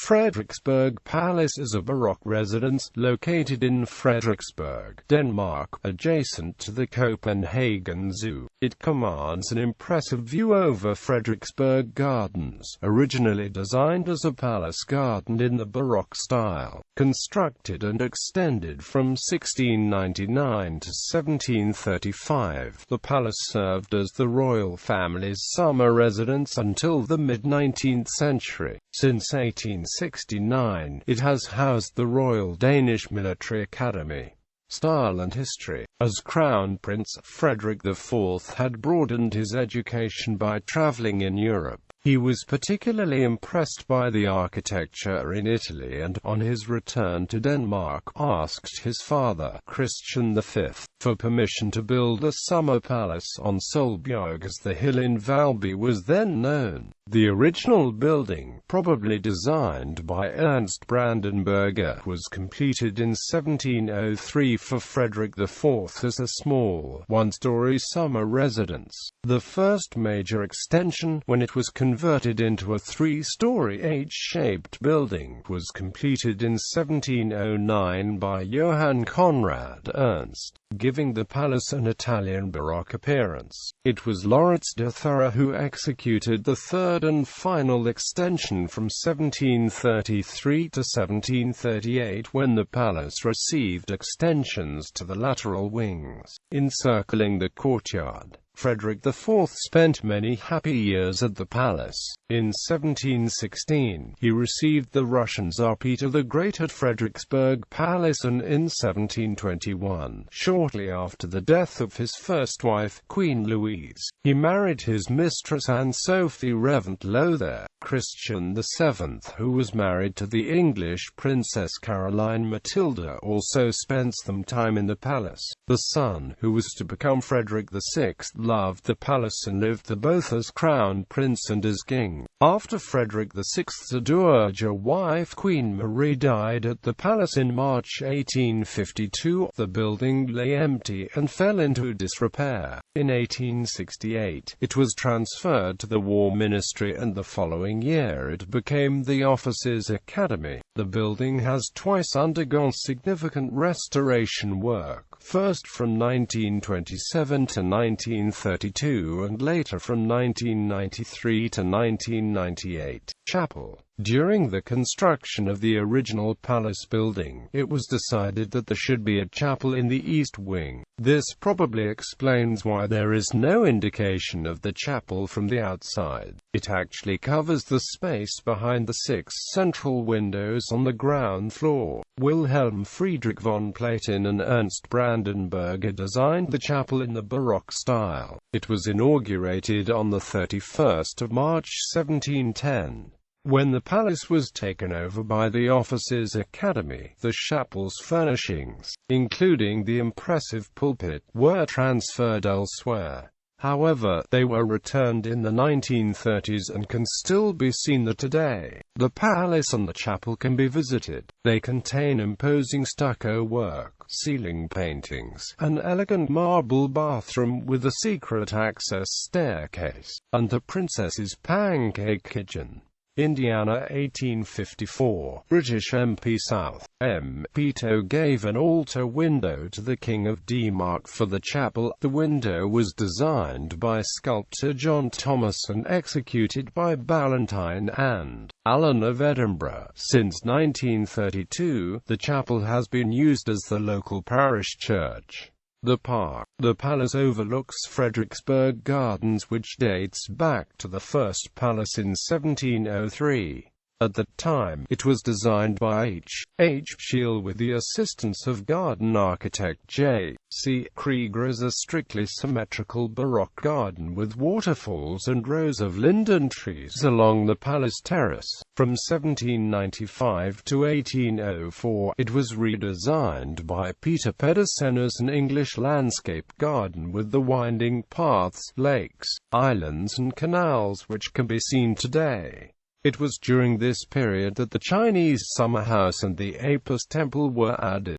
Frederiksberg Palace is a Baroque residence, located in Frederiksberg, Denmark, adjacent to the Copenhagen Zoo. It commands an impressive view over Frederiksberg Gardens, originally designed as a palace garden in the Baroque style, constructed and extended from 1699 to 1735. The palace served as the royal family's summer residence until the mid-19th century. Since 1869, it has housed the Royal Danish Military Academy. Style and history. As Crown Prince, Frederick IV had broadened his education by traveling in Europe. He was particularly impressed by the architecture in Italy and, on his return to Denmark, asked his father, Christian V, for permission to build a summer palace on Solbjerg, as the hill in Valby was then known. The original building, probably designed by Ernst Brandenburger, was completed in 1703 for Frederick IV as a small, one-story summer residence. The first major extension, when it was converted into a three-story H-shaped building, was completed in 1709 by Johann Conrad Ernst, giving the palace an Italian Baroque appearance. It was Lawrence de Thurah who executed the third and final extension from 1733 to 1738, when the palace received extensions to the lateral wings, encircling the courtyard. Frederick IV spent many happy years at the palace. In 1716, he received the Russian Tsar Peter the Great at Frederiksberg Palace, and in 1721, shortly after the death of his first wife, Queen Louise, he married his mistress Anne Sophie Reventlow there. Christian VII, who was married to the English Princess Caroline Matilda, also spent some time in the palace. The son, who was to become Frederick VI, loved the palace and lived there both as crown prince and as king. After Frederick VI's dowager wife Queen Marie died at the palace in March 1852, the building lay empty and fell into disrepair. In 1868, it was transferred to the War Ministry, and the following year it became the Officers' Academy. The building has twice undergone significant restoration work, first from 1927 to 1932 and later from 1993 to 1998. Chapel. During the construction of the original palace building, it was decided that there should be a chapel in the east wing. This probably explains why there is no indication of the chapel from the outside. It actually covers the space behind the 6 central windows on the ground floor. Wilhelm Friedrich von Platen and Ernst Brandenburger designed the chapel in the Baroque style. It was inaugurated on the 31st of March 1710. When the palace was taken over by the Officers' Academy, the chapel's furnishings, including the impressive pulpit, were transferred elsewhere. However, they were returned in the 1930s and can still be seen there today. The palace and the chapel can be visited. They contain imposing stucco work, ceiling paintings, an elegant marble bathroom with a secret access staircase, and the Princess's Pancake Kitchen. Indiana, 1854. British MP South. M. Pito gave an altar window to the King of Denmark for the chapel. The window was designed by sculptor John Thomas and executed by Ballantyne and Allen of Edinburgh. Since 1932, the chapel has been used as the local parish church. The palace overlooks Frederiksberg Gardens, which dates back to the first palace in 1703. At the time, it was designed by H. Schiele with the assistance of garden architect J. C. Krieger as a strictly symmetrical Baroque garden with waterfalls and rows of linden trees along the palace terrace. From 1795 to 1804, it was redesigned by Peter Pedersen as an English landscape garden with the winding paths, lakes, islands and canals which can be seen today. It was during this period that the Chinese summer house and the Apis temple were added.